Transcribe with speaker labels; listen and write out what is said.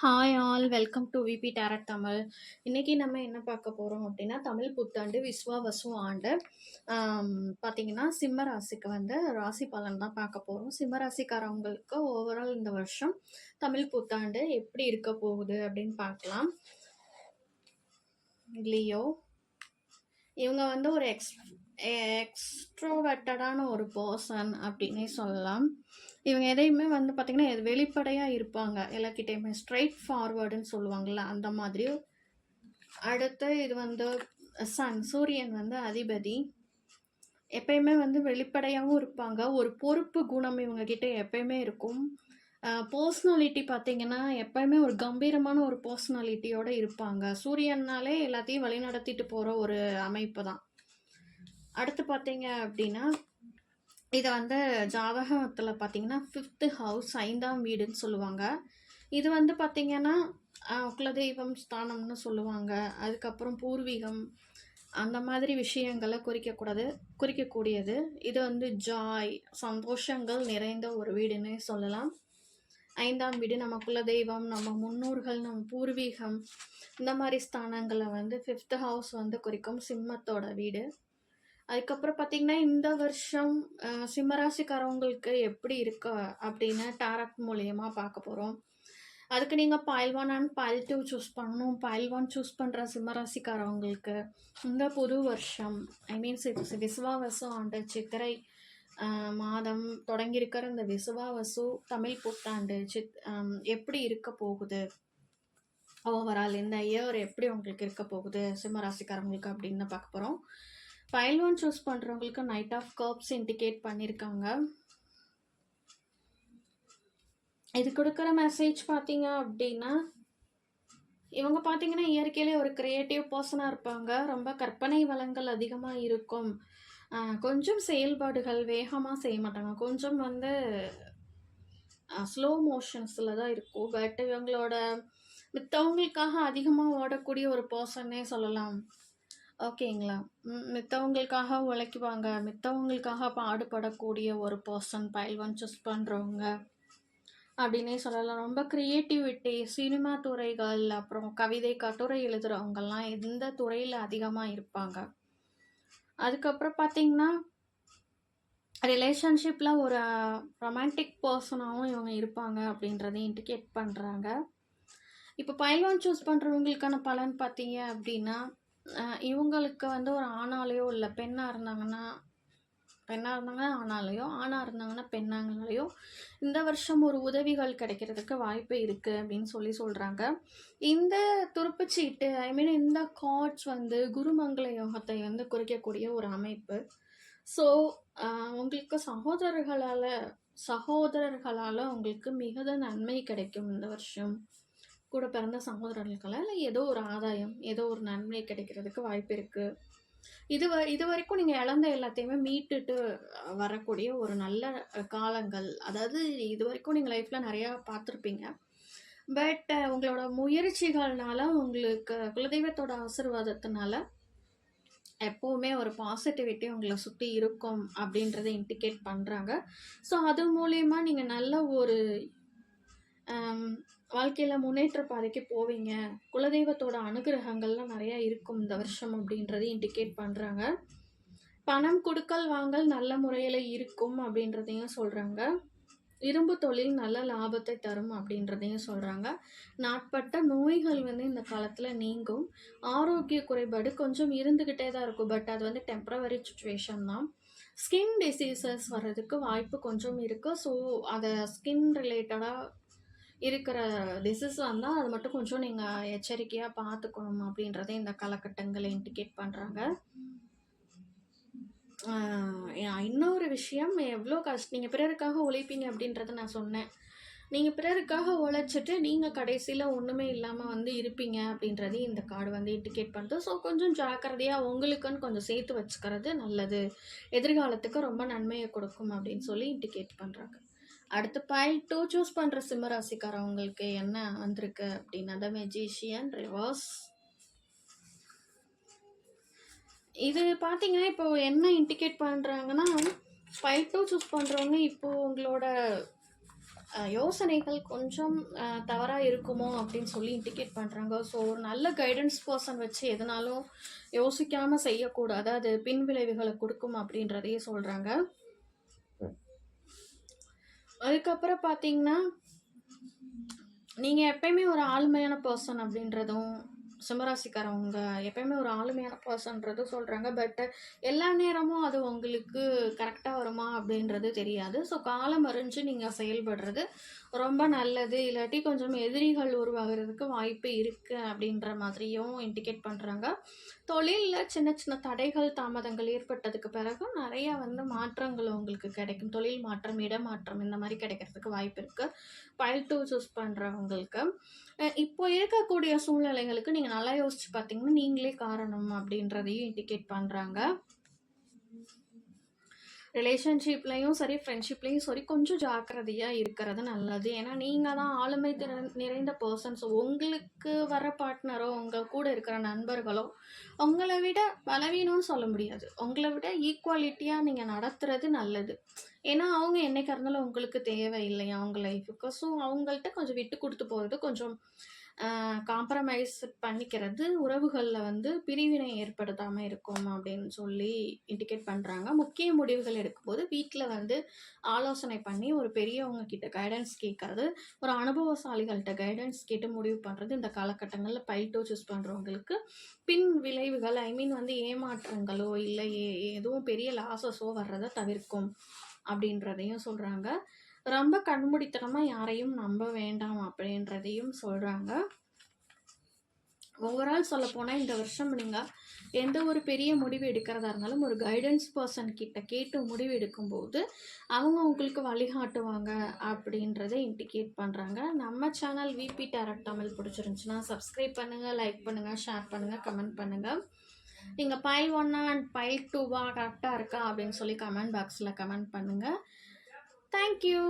Speaker 1: Hi all welcome to VP tarot Tamil. இன்னைக்கு நம்ம என்ன பார்க்க போகிறோம் அப்படின்னா தமிழ் புத்தாண்டு விஸ்வாவசு ஆண்டு. பார்த்தீங்கன்னா சிம்ம ராசிக்கு வந்து ராசி பலன் தான் பார்க்க போகிறோம். சிம்ம ராசிக்காரவங்களுக்கு ஓவரால் இந்த வருஷம் தமிழ் புத்தாண்டு எப்படி இருக்க போகுது அப்படின்னு பார்க்கலாம். லியோ இவங்க வந்து ஒரு எக்ஸ்ட்ரோவர்ட்டடான ஒரு பர்சன் அப்படின்னே சொல்லலாம். இவங்க எதையுமே வந்து பார்த்திங்கன்னா வெளிப்படையாக இருப்பாங்க. எல்லாக்கிட்டையுமே ஸ்ட்ரைட் ஃபார்வர்டுன்னு சொல்லுவாங்கள்ல அந்த மாதிரி. அடுத்து இது வந்து சூரியன் வந்து அதிபதி. எப்பயுமே வந்து வெளிப்படையாகவும் இருப்பாங்க. ஒரு பொறுப்பு குணம் இவங்கக்கிட்ட எப்பயுமே இருக்கும். பர்சனாலிட்டி பார்த்தீங்கன்னா எப்பயுமே ஒரு கம்பீரமான ஒரு பர்சனாலிட்டியோடு இருப்பாங்க. சூரியன்னாலே எல்லாத்தையும் வழிநடத்திட்டு போகிற ஒரு அமைப்பு தான். அடுத்து பார்த்தீங்க அப்படின்னா இதை வந்து ஜாதகத்தில் பார்த்தீங்கன்னா 5th ஹவுஸ் 5ஆம் வீடுன்னு சொல்லுவாங்க. இது வந்து பார்த்திங்கன்னா குலதெய்வம் ஸ்தானம்னு சொல்லுவாங்க. அதுக்கப்புறம் பூர்வீகம் அந்த மாதிரி விஷயங்களை குறிக்கக்கூடியது. இது வந்து ஜாய் சந்தோஷங்கள் நிறைந்த ஒரு வீடுன்னு சொல்லலாம். 5ஆம் வீடு நம்ம குலதெய்வம், நம்ம முன்னோர்கள், நம்ம பூர்வீகம் இந்த மாதிரி ஸ்தானங்களை வந்து 5th ஹவுஸ் வந்து குறிக்கும் சிம்மத்தோட வீடு. அதுக்கப்புறம் பார்த்தீங்கன்னா இந்த வருஷம் சிம்மராசிக்காரவங்களுக்கு எப்படி இருக்கு அப்படின்னு டாரட் மூலியமாக பார்க்க போகிறோம். அதுக்கு நீங்கள் பைல் 1 அண்ட் பைல் 2 சூஸ் பண்ணணும். பைல் 1 சூஸ் பண்ணுற சிம்மராசிக்காரவங்களுக்கு இந்த புது வருஷம் விசுவாவசு ஆண்டு சித்திரை மாதம் தொடங்கியிருக்கிற இந்த விசுவாவசு தமிழ் புத்தாண்டு எப்படி இருக்க போகுது, ஓவரால் இந்த இயர் எப்படி உங்களுக்கு இருக்க போகுது சிம்மராசிக்காரவங்களுக்கு அப்படின்னு பார்க்க போகிறோம். பைல் 1 சூஸ் பண்ணுறவங்களுக்கு நைட் ஆஃப் கப்ஸ் இண்டிகேட் பண்ணியிருக்காங்க. இது கொடுக்குற மெசேஜ் பார்த்தீங்க அப்படின்னா இவங்க பார்த்தீங்கன்னா இயற்கையிலே ஒரு கிரியேட்டிவ் பர்சனாக இருப்பாங்க. ரொம்ப கற்பனை வளங்கள் அதிகமாக இருக்கும். கொஞ்சம் செயல்பாடுகள் வேகமாக செய்ய மாட்டாங்க. கொஞ்சம் வந்து ஸ்லோ மோஷன்ஸில் தான் இருக்கும். பட் இவங்களோட மித்தவங்களுக்காக அதிகமாக ஓடக்கூடிய ஒரு பர்சன்னே சொல்லலாம். ஓகேங்களா? மித்தவங்களுக்காக உழைக்குவாங்க. மித்தவங்களுக்காக பாடுபடக்கூடிய ஒரு பர்சன் பைல் 1 சூஸ் பண்ணுறவங்க அப்படின்னே சொல்லலாம். ரொம்ப க்ரியேட்டிவிட்டி, சினிமா துறைகள், அப்புறம் கவிதை கட்டுரை எழுதுகிறவங்கெல்லாம் எந்த துறையில் அதிகமாக இருப்பாங்க. அதுக்கப்புறம் பார்த்திங்கன்னா ரிலேஷன்ஷிப்பில் ஒரு ரொமான்டிக் பர்சனாகவும் இவங்க இருப்பாங்க அப்படின்றதையும் இண்டிகேட் பண்ணுறாங்க. இப்போ பைல் 1 சூஸ் பண்ணுறவங்களுக்கான பலன் பார்த்தீங்க அப்படின்னா இவங்களுக்கு வந்து ஒரு ஆணாலேயோ இல்லை பெண்ணாக இருந்தாங்கன்னா ஆணாலேயோ, ஆணாக இருந்தாங்கன்னா பெண்ணாங்களையோ இந்த வருஷம் ஒரு உதவிகள் கிடைக்கிறதுக்கு வாய்ப்பு இருக்குது அப்படின்னு சொல்கிறாங்க. இந்த துருப்புச்சீட்டு இந்த கார்ட்ஸ் வந்து குருமங்கள யோகத்தை வந்து குறிக்கக்கூடிய ஒரு அமைப்பு. ஸோ உங்களுக்கு சகோதரர்களால் உங்களுக்கு மிகுந்த நன்மை கிடைக்கும் இந்த வருஷம். கூட பிறந்த சகோதரர்களால் இல்லை ஏதோ ஒரு ஆதாயம், ஏதோ ஒரு நன்மை கிடைக்கிறதுக்கு வாய்ப்பு இருக்குது. இது வரைக்கும் நீங்கள் இழந்த எல்லாத்தையுமே மீட்டுட்டு வரக்கூடிய ஒரு நல்ல காலங்கள். அதாவது இது வரைக்கும் நீங்கள் லைஃப்பில் நிறையா பார்த்துருப்பீங்க. பட் உங்களோட முயற்சிகள்னால, உங்களுக்கு குலதெய்வத்தோட ஆசீர்வாதத்தினால எப்போவுமே ஒரு பாசிட்டிவிட்டி உங்களை சுற்றி இருக்கும் அப்படின்றத இண்டிகேட் பண்ணுறாங்க. ஸோ அது மூலயமா நீங்கள் நல்ல ஒரு வாழ்க்கையில் முன்னேற்ற பாதைக்கு போவீங்க. குலதெய்வத்தோட அனுகிரகங்கள்லாம் நிறையா இருக்கும் இந்த வருஷம் அப்படின்றதை இண்டிகேட் பண்ணுறாங்க. பணம் கொடுக்கல் வாங்கல் நல்ல முறையில் இருக்கும் அப்படின்றதையும் சொல்கிறாங்க. இரும்பு தொழில் நல்ல லாபத்தை தரும் அப்படின்றதையும் சொல்கிறாங்க. நாட்பட்ட நோய்கள் வந்து இந்த காலத்தில் நீங்கும். ஆரோக்கிய குறைபாடு கொஞ்சம் இருந்துக்கிட்டே தான் இருக்கும். பட் அது வந்து டெம்ப்ரவரி சுச்சுவேஷன் தான். ஸ்கின் டிசீசஸ் வர்றதுக்கு வாய்ப்பு கொஞ்சம் இருக்குது. ஸோ அதை ஸ்கின் ரிலேட்டடாக இருக்கிற டிசீஸ் வந்தால் அது மட்டும் கொஞ்சம் நீங்கள் எச்சரிக்கையாக பார்த்துக்கணும் அப்படின்றத இந்த காலகட்டங்களை இண்டிகேட் பண்ணுறாங்க. இன்னொரு விஷயம், எவ்வளோ நீங்கள் பிறருக்காக உழைப்பீங்க அப்படின்றத நான் சொன்னேன். நீங்கள் பிறருக்காக உழைச்சிட்டு நீங்கள் கடைசியில் ஒன்றுமே இல்லாமல் வந்து இருப்பீங்க அப்படின்றதையும் இந்த கார்டு வந்து இண்டிகேட் பண்ணுது. ஸோ கொஞ்சம் ஜாக்கிரதையாக உங்களுக்குன்னு கொஞ்சம் சேர்த்து வச்சுக்கிறது நல்லது. எதிர்காலத்துக்கு ரொம்ப நன்மையை கொடுக்கும் அப்படின்னு சொல்லி இண்டிகேட் பண்ணுறாங்க. அடுத்து பைல் 2 சூஸ் பண்ணுற சிம்மராசிக்காரவங்களுக்கு என்ன வந்திருக்கு அப்படின்னா த மெஜிஷியன் ரிவர்ஸ். இது பார்த்தீங்கன்னா இப்போ என்ன இண்டிகேட் பண்ணுறாங்கன்னா பைல் 2 சூஸ் பண்ணுறவங்க இப்போது உங்களோட யோசனைகள் கொஞ்சம் தவறா இருக்குமோ அப்படின்னு சொல்லி இண்டிகேட் பண்றாங்க. ஸோ ஒரு நல்ல கைடன்ஸ் பர்சன் வச்சு எதுனாலும் யோசிக்காம செய்யக்கூடாது. அது பின் விளைவுகள குடுக்கும் அப்படின்றதையும் சொல்றாங்க. அதுக்கப்புறம் பார்த்தீங்கன்னா, நீங்க எப்பயுமே ஒரு ஆளுமையான பர்சன் அப்படின்றதும் சிம்மராசிக்காரவங்க எப்பயுமே ஒரு ஆளுமையான பர்சன்றதும் சொல்றாங்க. பட் எல்லா நேரமும் அது உங்களுக்கு கரெக்ட்டா வருமா அப்படின்றது தெரியாது. ஸோ காலம் அறிஞ்சு நீங்க செயல்படுறது ரொம்ப நல்லது. இல்லாட்டி கொஞ்சம் எதிரிகள் உருவாகுறதுக்கு வாய்ப்பு இருக்கு அப்படின்ற மாதிரியும் இண்டிகேட் பண்றாங்க. தொழில்ல சின்ன சின்ன தடைகள், தாமதங்கள் ஏற்பட்டதுக்கு பிறகு நெறைய வந்து மாற்றங்கள் உங்களுக்கு கிடைக்கும். தொழில் மாற்றம், இடமாற்றம் இந்த மாரி கிடைக்கிறதுக்கு வாய்ப்பு இருக்கு. பைல் 2 சூஸ் பண்றவங்களுக்கு. இப்போ இருக்கக்கூடிய சூழ்நிலைகளுக்கு நீங்க நல்லா யோசிச்சு பார்த்தீங்கன்னா, நீங்களே காரணம் அப்படின்றதையும் இண்டிகேட் பண்றாங்க. ரிலேஷன்ஷிப்லயும் சரி, ஃப்ரெண்ட்ஷிப்லயும் சரி கொஞ்சம் ஜாக்கிரதையா இருக்கிறது நல்லது. ஏன்னா, நீங்க தான் ஆளுமை திறன் நிறைந்த பெர்சன். ஸோ உங்களுக்கு வர பார்ட்னரோ, உங்க கூட இருக்கிற நண்பர்களோ, உங்கள விட பலவீனம்னு சொல்ல முடியாது. உங்கள விட ஈக்குவாலிட்டியா நீங்க நடத்துறது நல்லது. ஏன்னா, அவங்க என்னைக்கா இருந்தாலும் உங்களுக்கு தேவை இல்லையா உங்க லைஃப்க்கு. ஸோ அவங்கள்ட்ட கொஞ்சம் விட்டு குடுத்து போறது, கொஞ்சம் காம்ப்ரமைஸ் பண்ணிக்கிறது உறவுகள்ல வந்து பிரிவினை ஏற்படுத்தாம இருக்கும் அப்படின்னு சொல்லி இண்டிகேட் பண்றாங்க. முக்கிய முடிவுகள் எடுக்கும்போது வீட்ல வந்து ஆலோசனை பண்ணி ஒரு பெரியவங்க கிட்ட கைடன்ஸ் கேட்கறது, ஒரு அனுபவசாலிகள்ட்ட கைடன்ஸ் கேட்டு முடிவு பண்றது இந்த காலகட்டங்கள்ல பைல் 2 சூஸ் பண்றவங்களுக்கு பின் விளைவுகள் வந்து ஏமாற்றங்களோ, இல்ல எதுவும் பெரிய லாஸஸோ வர்றத தவிர்க்கும் அப்படின்றதையும் சொல்றாங்க. ரொம்ப கண்மூடித்தனமா யாரையும் நம்ப வேண்டாம் அப்படின்றதையும் சொல்றாங்க. ஓவரால் சொல்லப்போனா இந்த வருஷம் நீங்க எந்த ஒரு பெரிய முடிவு எடுக்கிறதா இருந்தாலும் ஒரு கைடன்ஸ் பர்சன் கிட்ட கேட்டு முடிவு எடுக்கும்போது அவங்க உங்களுக்கு வழிகாட்டுவாங்க அப்படின்றத இண்டிகேட் பண்றாங்க. நம்ம சேனல் விபி டேரட் தமிழ் பிடிச்சிருந்துச்சுன்னா சப்ஸ்கிரைப் பண்ணுங்க, லைக் பண்ணுங்க, ஷேர் பண்ணுங்க, கமெண்ட் பண்ணுங்க. நீங்க பைல் 1 அண்ட் பைல் 2 கரெக்டாக இருக்கா அப்படின்னு சொல்லி கமெண்ட் பாக்ஸில் கமெண்ட் பண்ணுங்க. தேங்க்யூ.